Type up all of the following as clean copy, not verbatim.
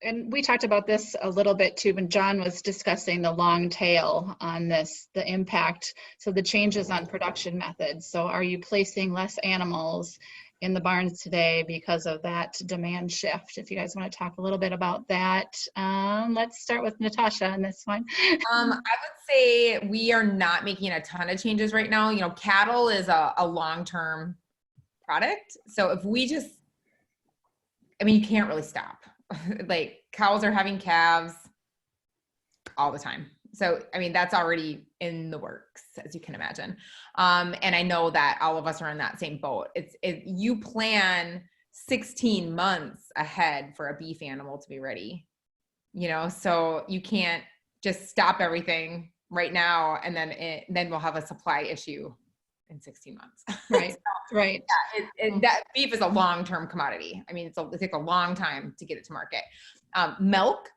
and we talked about this a little bit too when John was discussing the long tail on this, the impact. So the changes on production methods. So are you placing less animals in the barns today because of that demand shift? If you guys want to talk a little bit about that, let's start with Natasha on this one. I would say we are not making a ton of changes right now. You know, cattle is a long-term product. So if we just, I mean, you can't really stop. Like cows are having calves all the time. So, I mean, that's already in the works, as you can imagine. And I know that all of us are in that same boat. You plan 16 months ahead for a beef animal to be ready, you know, so you can't just stop everything right now and then we'll have a supply issue in 16 months. Right, so, right. Yeah, that beef is a long-term commodity. I mean, it takes a long time to get it to market. Milk,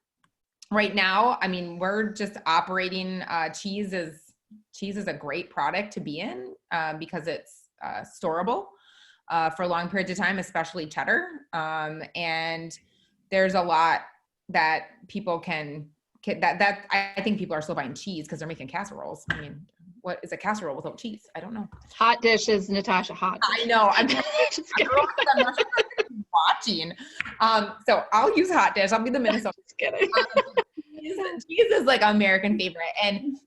right now, I mean, we're just operating, cheese is a great product to be in because it's storable for long periods of time, especially cheddar. And there's a lot that people I think people are still buying cheese because they're making casseroles. I mean, what is a casserole without cheese? I don't know. Hot dishes, Natasha, hot dishes. I know. I'm just kidding. I'm not sure if I'm watching. So I'll use hot dish. I'll be the Minnesota. Just kidding. Cheese is like American favorite. And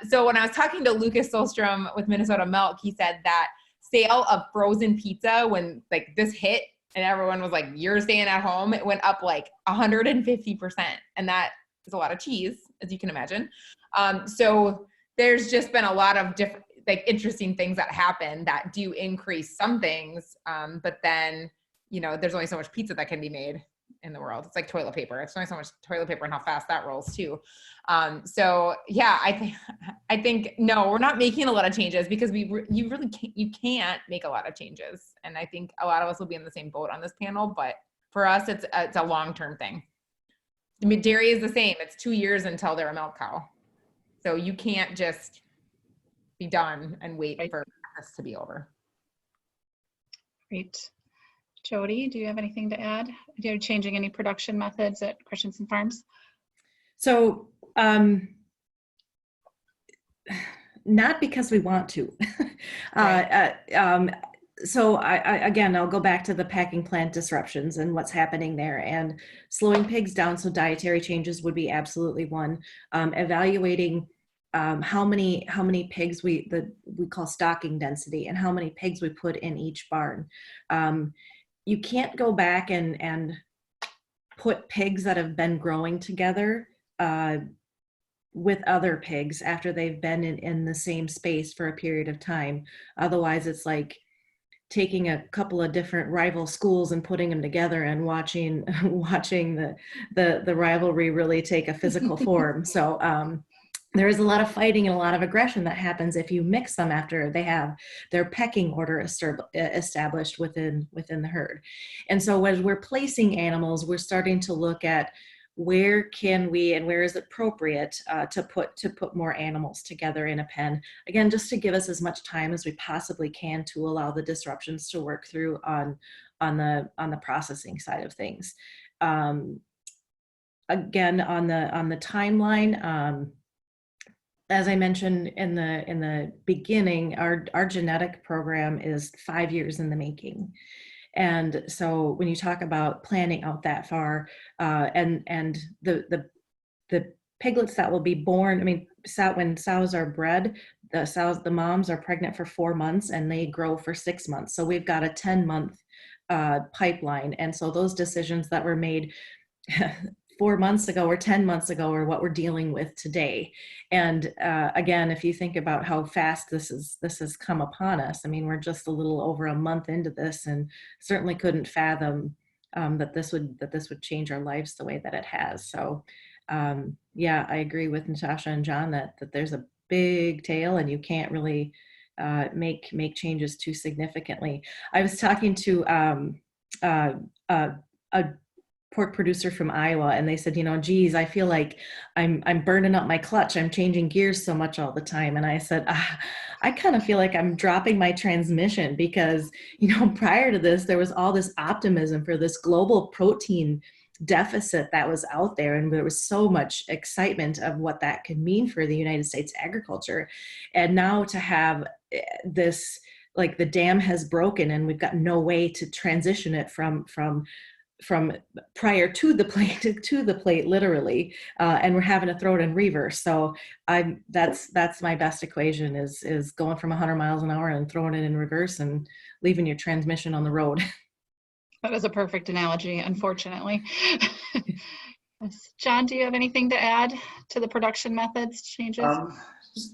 so when I was talking to Lucas Solstrom with Minnesota Milk, he said that sale of frozen pizza when like this hit and everyone was like, you're staying at home, it went up like 150%. And that is a lot of cheese, as you can imagine. So there's just been a lot of different, like interesting things that happen that do increase some things. But then, you know, there's only so much pizza that can be made in the world. It's like toilet paper. It's only so much toilet paper and how fast that rolls too. So yeah, I think, no, we're not making a lot of changes because you can't make a lot of changes. And I think a lot of us will be in the same boat on this panel, but for us, it's a long-term thing. I mean, dairy is the same. It's 2 years until they're a milk cow. So you can't just be done and wait for this to be over. Great. Jody, do you have anything to add? Are you changing any production methods at Christensen Farms? So, not because we want to. Right. So again, I'll go back to the packing plant disruptions and what's happening there, and slowing pigs down. So dietary changes would be absolutely one. Evaluating how many pigs we call stocking density and how many pigs we put in each barn. You can't go back and put pigs that have been growing together with other pigs after they've been in the same space for a period of time. Otherwise, it's like taking a couple of different rival schools and putting them together and watching the rivalry really take a physical form. So there is a lot of fighting and a lot of aggression that happens if you mix them after they have their pecking order established within the herd. And so as we're placing animals, we're starting to look at where can we and where is it appropriate to put more animals together in a pen. Again, just to give us as much time as we possibly can to allow the disruptions to work through on the processing side of things. Again, on the timeline, as I mentioned in the beginning, our genetic program is 5 years in the making. And so when you talk about planning out that far, and the piglets that will be born, I mean, when sows are bred, the moms are pregnant for 4 months and they grow for 6 months. So we've got a 10-month pipeline. And so those decisions that were made 4 months ago or 10 months ago are what we're dealing with today. And again, if you think about how fast this has come upon us, I mean, we're just a little over a month into this, and certainly couldn't fathom that this would change our lives the way that it has. So yeah, I agree with Natasha and John that there's a big tail, and you can't really make changes too significantly. I was talking to a pork producer from Iowa, and they said, you know, geez, I feel like I'm burning up my clutch. I'm changing gears so much all the time. And I said, I kind of feel like I'm dropping my transmission because, you know, prior to this, there was all this optimism for this global protein deficit that was out there, and there was so much excitement of what that could mean for the United States agriculture. And now to have this, like, the dam has broken and we've got no way to transition it from prior to the plate to the plate, literally, and we're having to throw it in reverse. So that's my best equation, is going from 100 miles an hour and throwing it in reverse and leaving your transmission on the road. That is a perfect analogy, unfortunately. John, do you have anything to add to the production methods changes?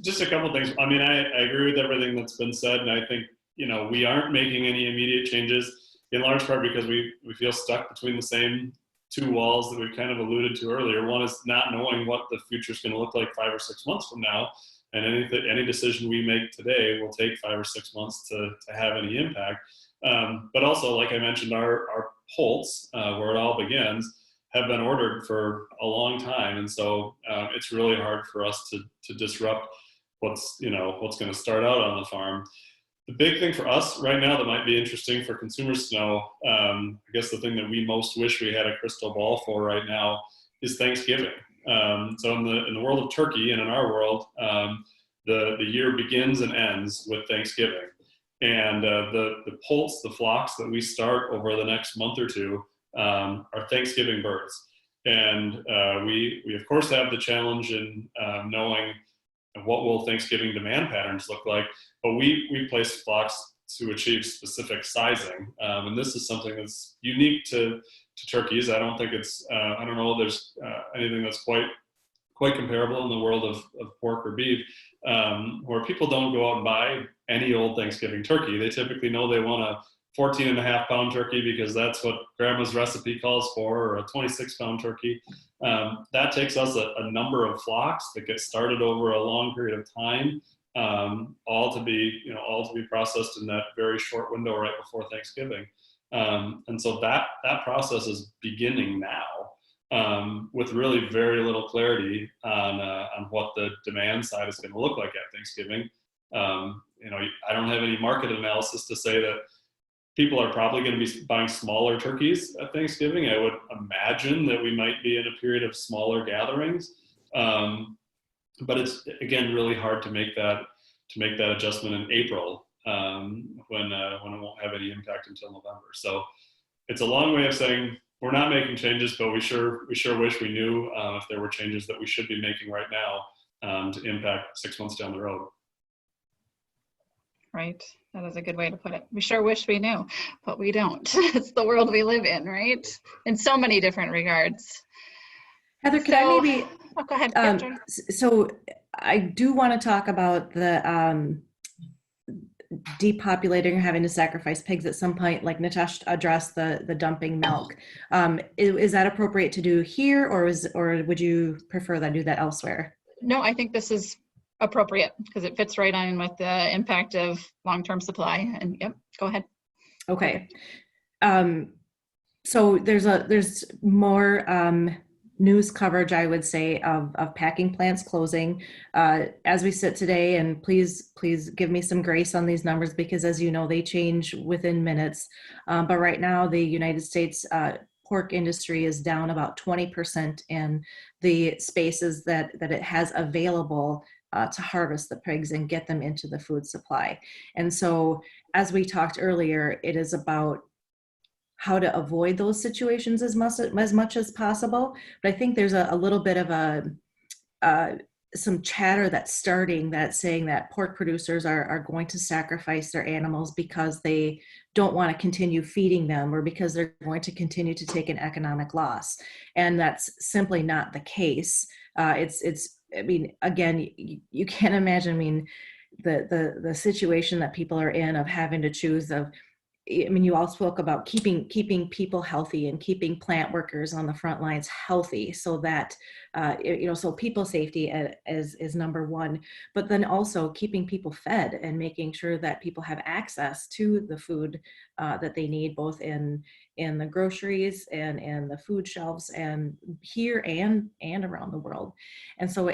Just a couple things. I mean, I agree with everything that's been said, and I think, you know, we aren't making any immediate changes, in large part because we feel stuck between the same two walls that we've kind of alluded to earlier. One is not knowing what the future is going to look like 5 or 6 months from now, and any decision we make today will take 5 or 6 months to have any impact. But also, like I mentioned, our poults, where it all begins, have been ordered for a long time, and so it's really hard for us to disrupt what's going to start out on the farm. The big thing for us right now that might be interesting for consumers to know, I guess the thing that we most wish we had a crystal ball for right now, is Thanksgiving. So in the world of turkey, and in our world, the year begins and ends with Thanksgiving. And the poults, the flocks that we start over the next month or two, are Thanksgiving birds. And we of course have the challenge in knowing what will Thanksgiving demand patterns look like, but we place flocks to achieve specific sizing. And this is something that's unique to turkeys. I don't think it's, I don't know, there's anything that's quite comparable in the world of pork or beef, where people don't go out and buy any old Thanksgiving turkey. They typically know they want a 14.5-pound turkey because that's what grandma's recipe calls for, or a 26-pound turkey. That takes us a number of flocks that get started over a long period of time, all to be processed in that very short window right before Thanksgiving. And so that process is beginning now, with really very little clarity on what the demand side is going to look like at Thanksgiving. I don't have any market analysis to say that people are probably going to be buying smaller turkeys at Thanksgiving. I would imagine that we might be in a period of smaller gatherings, but it's, again, really hard to make that adjustment in April, when it won't have any impact until November. So it's a long way of saying we're not making changes, but we sure wish we knew if there were changes that we should be making right now to impact 6 months down the road. Right. That is a good way to put it. We sure wish we knew, but we don't. It's the world we live in, right? In so many different regards. Heather, can I maybe? Oh, go ahead. So I do want to talk about the depopulating or having to sacrifice pigs at some point, like Natasha addressed the dumping milk. Is that appropriate to do here, or would you prefer that I do that elsewhere? No, I think this is appropriate because it fits right on with the impact of long-term supply. And yep, go ahead. Okay. So there's more news coverage, I would say, of packing plants closing as we sit today. And please give me some grace on these numbers, because as you know, they change within minutes. But right now, the United States pork industry is down about 20% in the spaces that it has available to harvest the pigs and get them into the food supply. And so, as we talked earlier, it is about how to avoid those situations as much as possible. But I think there's a little bit of some chatter that's starting that's saying that pork producers are going to sacrifice their animals because they don't want to continue feeding them, or because they're going to continue to take an economic loss. And that's simply not the case. I mean, again, you can't imagine, I mean, the situation that people are in of having to choose of, I mean, you all spoke about keeping people healthy and keeping plant workers on the front lines healthy, so that, so people safety is number one, but then also keeping people fed and making sure that people have access to the food that they need, both in the groceries and in the food shelves, and here and around the world. And so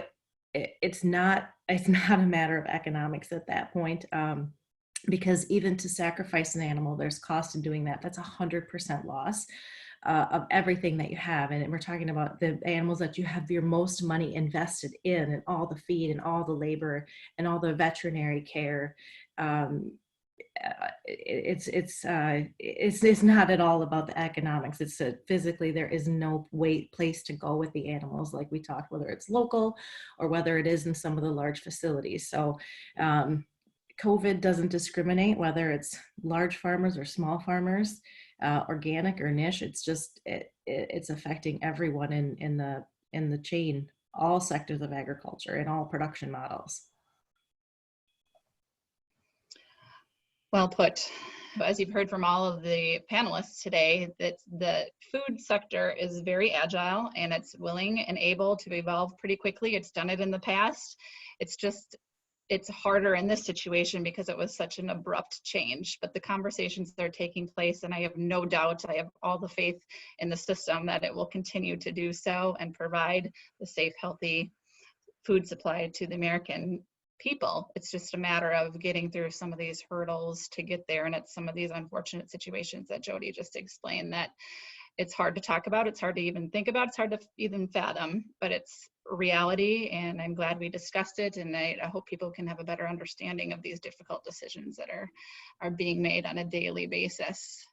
it's not a matter of economics at that point. Because even to sacrifice an animal, there's cost in doing that. That's 100% loss. of everything that you have. And we're talking about the animals that you have your most money invested in, and all the feed and all the labor and all the veterinary care. It's not at all about the economics. It's physically there is no place to go with the animals, like we talked, whether it's local or whether it is in some of the large facilities. So COVID doesn't discriminate whether it's large farmers or small farmers, organic or niche. It's just it's affecting everyone in the chain, all sectors of agriculture and all production models. Well put. As you've heard from all of the panelists today, that the food sector is very agile and it's willing and able to evolve pretty quickly. It's done it in the past. It's harder in this situation because it was such an abrupt change, but the conversations that are taking place, and I have no doubt, I have all the faith in the system that it will continue to do so and provide the safe, healthy food supply to the American people. It's just a matter of getting through some of these hurdles to get there. And it's some of these unfortunate situations that Jody just explained that it's hard to talk about, it's hard to even think about, it's hard to even fathom, but it's reality. And I'm glad we discussed it. And I hope people can have a better understanding of these difficult decisions that are being made on a daily basis.